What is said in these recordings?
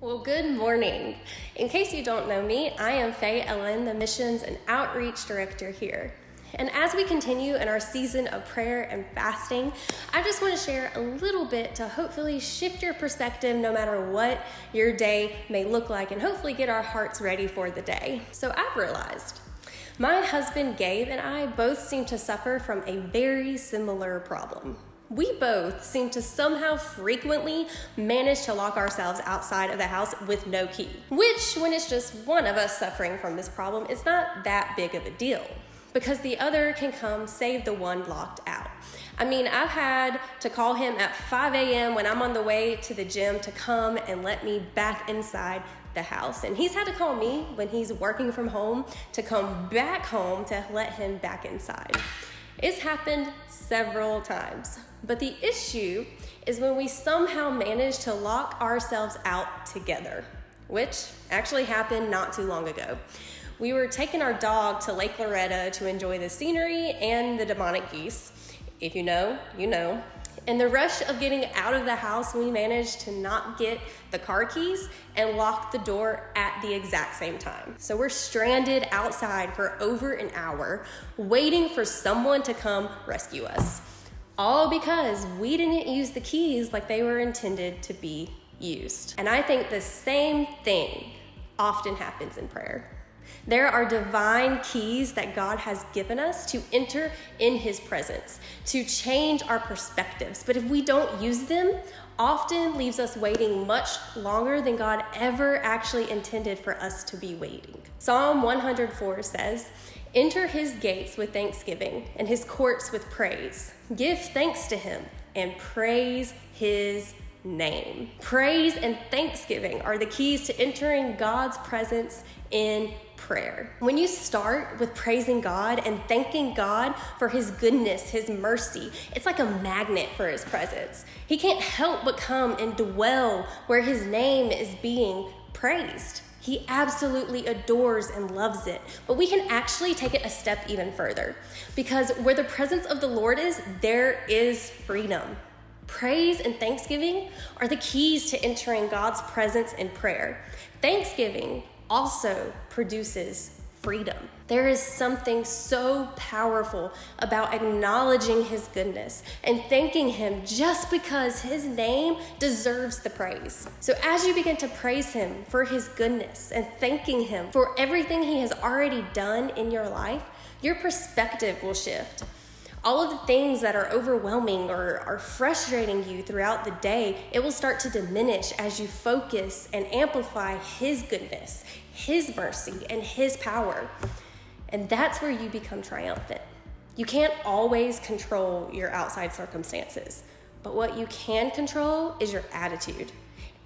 Well, good morning. In case you don't know me, I am Faye Ellen, the Missions and Outreach Director here. And as we continue in our season of prayer and fasting, I just want to share a little bit to hopefully shift your perspective no matter what your day may look like and hopefully get our hearts ready for the day. So I've realized my husband Gabe and I both seem to suffer from a very similar problem. We both seem to somehow frequently manage to lock ourselves outside of the house with no key, which, when it's just one of us suffering from this problem, is not that big of a deal because the other can come save the one locked out. I mean, I've had to call him at 5 a.m. when I'm on the way to the gym to come and let me back inside the house. And he's had to call me when he's working from home to come back home to let him back inside. It's happened several times. But the issue is when we somehow manage to lock ourselves out together, which actually happened not too long ago. We were taking our dog to Lake Loretta to enjoy the scenery and the demonic geese. If you know, you know. In the rush of getting out of the house, we managed to not get the car keys and lock the door at the exact same time. So we're stranded outside for over an hour, waiting for someone to come rescue us. All because we didn't use the keys like they were intended to be used. And I think the same thing often happens in prayer. There are divine keys that God has given us to enter in His presence, to change our perspectives. But if we don't use them, often leaves us waiting much longer than God ever actually intended for us to be waiting. Psalm 104 says, "Enter His gates with thanksgiving and His courts with praise. Give thanks to Him and praise His name." Praise and thanksgiving are the keys to entering God's presence in prayer. When you start with praising God and thanking God for His goodness, His mercy, it's like a magnet for His presence. He can't help but come and dwell where His name is being praised. He absolutely adores and loves it. But we can actually take it a step even further, because where the presence of the Lord is, there is freedom. Praise and thanksgiving are the keys to entering God's presence in prayer. Thanksgiving also produces freedom. There is something so powerful about acknowledging His goodness and thanking Him just because His name deserves the praise. So as you begin to praise Him for His goodness and thanking Him for everything He has already done in your life, your perspective will shift. All of the things that are overwhelming or are frustrating you throughout the day, it will start to diminish as you focus and amplify His goodness, His mercy, and His power. And that's where you become triumphant. You can't always control your outside circumstances, but what you can control is your attitude.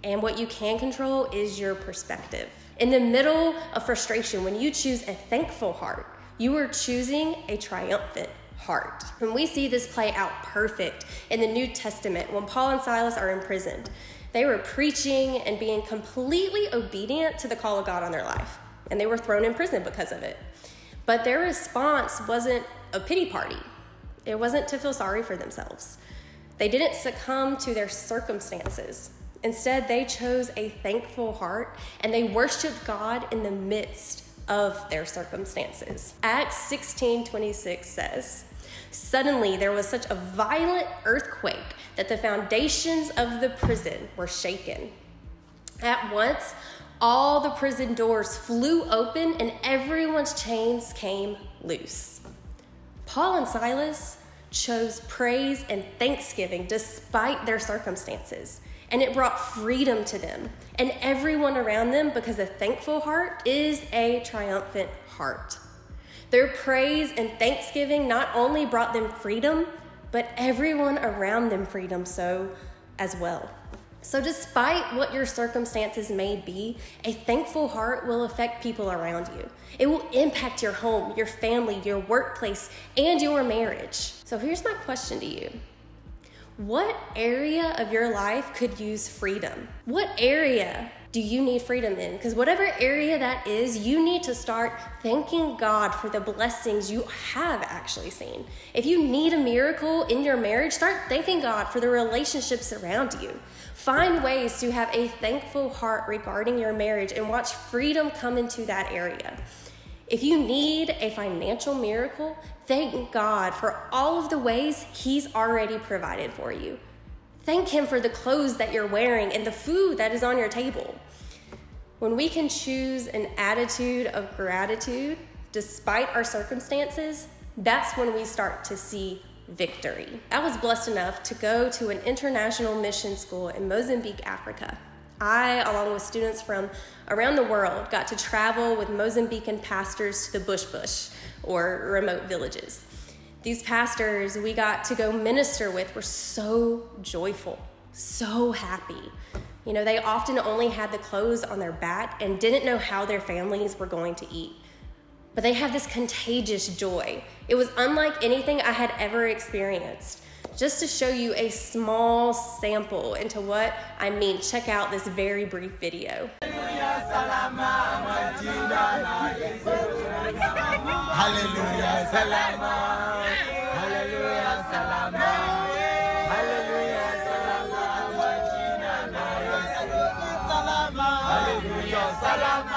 And what you can control is your perspective. In the middle of frustration, when you choose a thankful heart, you are choosing a triumphant heart. And we see this play out perfect in the New Testament when Paul and Silas are imprisoned. They were preaching and being completely obedient to the call of God on their life, and they were thrown in prison because of it. But their response wasn't a pity party. It wasn't to feel sorry for themselves. They didn't succumb to their circumstances. Instead, they chose a thankful heart, and they worshiped God in the midst of their circumstances. Acts 16:26 says, "Suddenly there was such a violent earthquake that the foundations of the prison were shaken. At once, all the prison doors flew open and everyone's chains came loose." Paul and Silas chose praise and thanksgiving despite their circumstances, and it brought freedom to them and everyone around them, because a thankful heart is a triumphant heart. Their praise and thanksgiving not only brought them freedom, but everyone around them freedom as well. So despite what your circumstances may be, a thankful heart will affect people around you. It will impact your home, your family, your workplace, and your marriage. So here's my question to you. What area of your life could use freedom? What area do you need freedom in? Because whatever area that is, you need to start thanking God for the blessings you have actually seen. If you need a miracle in your marriage, start thanking God for the relationships around you. Find ways to have a thankful heart regarding your marriage and watch freedom come into that area. If you need a financial miracle, thank God for all of the ways He's already provided for you. Thank Him for the clothes that you're wearing and the food that is on your table. When we can choose an attitude of gratitude despite our circumstances, that's when we start to see victory. I was blessed enough to go to an international mission school in Mozambique, Africa. I, along with students from around the world, got to travel with Mozambican pastors to the bush, or remote villages. These pastors we got to go minister with were so joyful, so happy. You know, they often only had the clothes on their back and didn't know how their families were going to eat. But they had this contagious joy. It was unlike anything I had ever experienced. Just to show you a small sample into what I mean, check out this very brief video. Hallelujah, salama. Hallelujah, salama. Hallelujah, salama. Hallelujah, salama.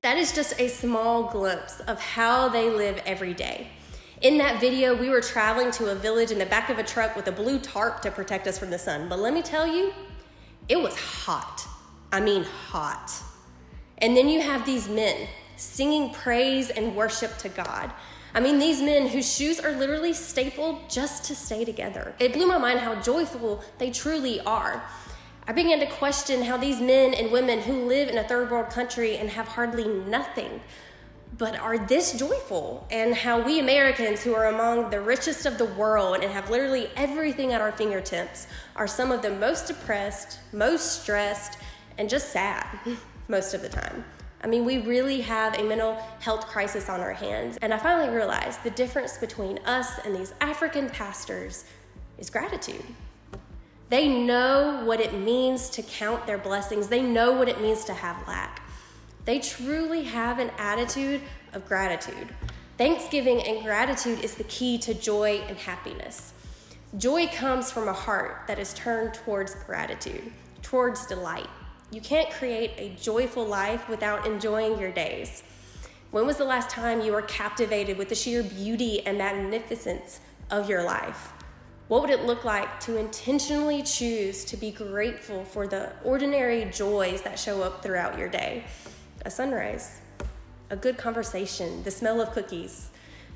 That is just a small glimpse of how they live every day. In that video, we were traveling to a village in the back of a truck with a blue tarp to protect us from the sun. But let me tell you, it was hot. I mean hot. And then you have these men singing praise and worship to God. I mean, these men whose shoes are literally stapled just to stay together. It blew my mind how joyful they truly are. I began to question how these men and women who live in a third world country and have hardly nothing, but are this joyful, and how we Americans, who are among the richest of the world and have literally everything at our fingertips, are some of the most depressed, most stressed, and just sad most of the time. I mean, we really have a mental health crisis on our hands. And I finally realized the difference between us and these African pastors is gratitude. They know what it means to count their blessings. They know what it means to have lack. They truly have an attitude of gratitude. Thanksgiving and gratitude is the key to joy and happiness. Joy comes from a heart that is turned towards gratitude, towards delight. You can't create a joyful life without enjoying your days. When was the last time you were captivated with the sheer beauty and magnificence of your life? What would it look like to intentionally choose to be grateful for the ordinary joys that show up throughout your day? A sunrise, a good conversation, the smell of cookies,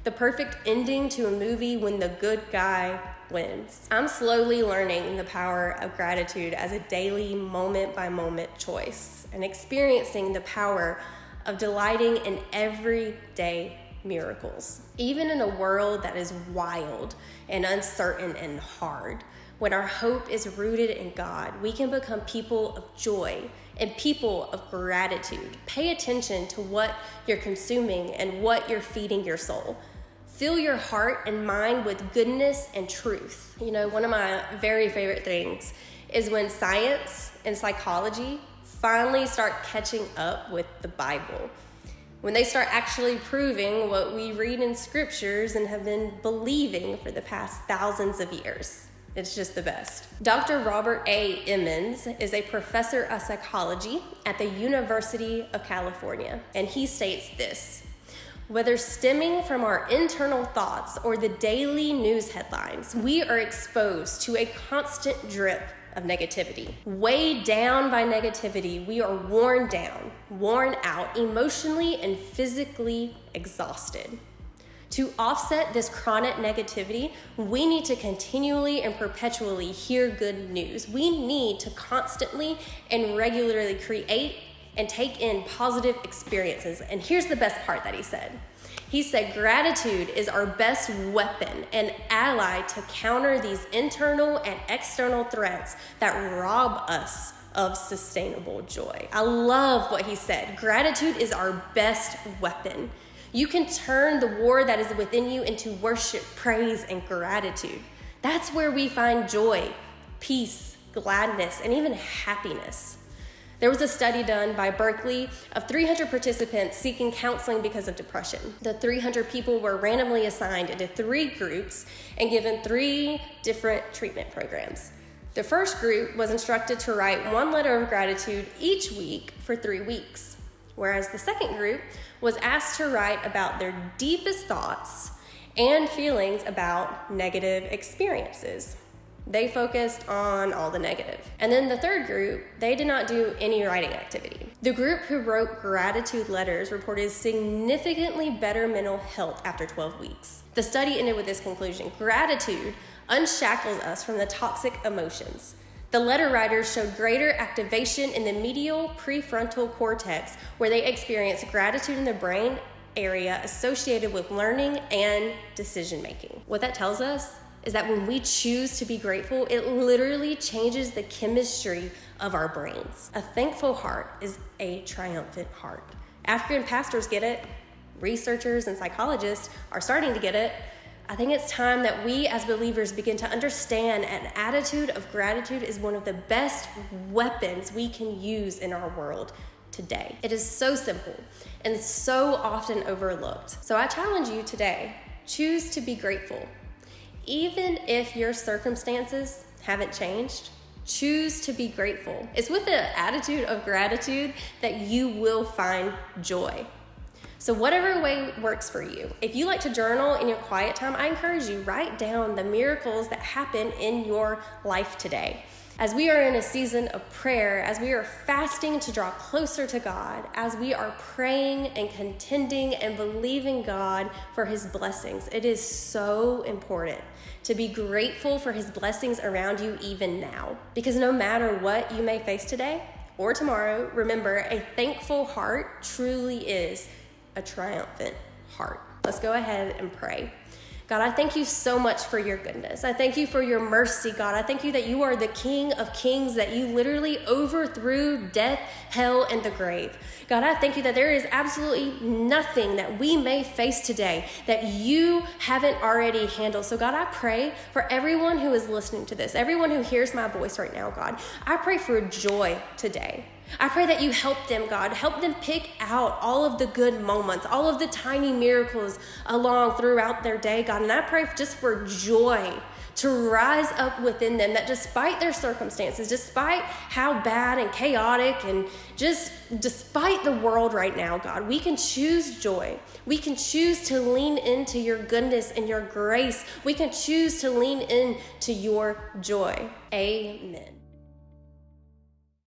the perfect ending to a movie when the good guy wins. I'm slowly learning the power of gratitude as a daily moment-by-moment choice and experiencing the power of delighting in everyday miracles. Even in a world that is wild and uncertain and hard, when our hope is rooted in God, we can become people of joy and people of gratitude. Pay attention to what you're consuming and what you're feeding your soul. Fill your heart and mind with goodness and truth. You know, one of my very favorite things is when science and psychology finally start catching up with the Bible. When they start actually proving what we read in scriptures and have been believing for the past thousands of years. It's just the best. Dr. Robert A. Emmons is a professor of psychology at the University of California, and he states this: whether stemming from our internal thoughts or the daily news headlines, we are exposed to a constant drip of negativity. Weighed down by negativity, we are worn down, worn out, emotionally and physically exhausted. To offset this chronic negativity, we need to continually and perpetually hear good news. We need to constantly and regularly create and take in positive experiences. And here's the best part that he said. He said gratitude is our best weapon and ally to counter these internal and external threats that rob us of sustainable joy. I love what he said. Gratitude is our best weapon. You can turn the war that is within you into worship, praise, and gratitude. That's where we find joy, peace, gladness, and even happiness. There was a study done by Berkeley of 300 participants seeking counseling because of depression. The 300 people were randomly assigned into 3 groups and given 3 different treatment programs. The first group was instructed to write 1 letter of gratitude each week for 3 weeks, whereas the second group was asked to write about their deepest thoughts and feelings about negative experiences. They focused on all the negative. And then the third group, they did not do any writing activity. The group who wrote gratitude letters reported significantly better mental health after 12 weeks. The study ended with this conclusion: gratitude unshackles us from the toxic emotions. The letter writers showed greater activation in the medial prefrontal cortex, where they experienced gratitude in the brain area associated with learning and decision making. What that tells us is that when we choose to be grateful, it literally changes the chemistry of our brains. A thankful heart is a triumphant heart. African pastors get it. Researchers and psychologists are starting to get it. I think it's time that we as believers begin to understand an attitude of gratitude is one of the best weapons we can use in our world today. It is so simple and so often overlooked. So I challenge you today, choose to be grateful. Even if your circumstances haven't changed, choose to be grateful. It's with the attitude of gratitude that you will find joy. So whatever way works for you. If you like to journal in your quiet time, I encourage you, write down the miracles that happen in your life today. As we are in a season of prayer, as we are fasting to draw closer to God, as we are praying and contending and believing God for his blessings, it is so important to be grateful for his blessings around you even now. Because no matter what you may face today or tomorrow, remember, a thankful heart truly is a triumphant heart. Let's go ahead and pray. God, I thank you so much for your goodness. I thank you for your mercy, God. I thank you that you are the King of Kings, that you literally overthrew death, hell, and the grave. God, I thank you that there is absolutely nothing that we may face today that you haven't already handled. So God, I pray for everyone who is listening to this, everyone who hears my voice right now, God. I pray for joy today. I pray that you help them, God. Help them pick out all of the good moments, all of the tiny miracles along throughout their day, God. And I pray just for joy to rise up within them, that despite their circumstances, despite how bad and chaotic and just despite the world right now, God, we can choose joy. We can choose to lean into your goodness and your grace. We can choose to lean into your joy. Amen.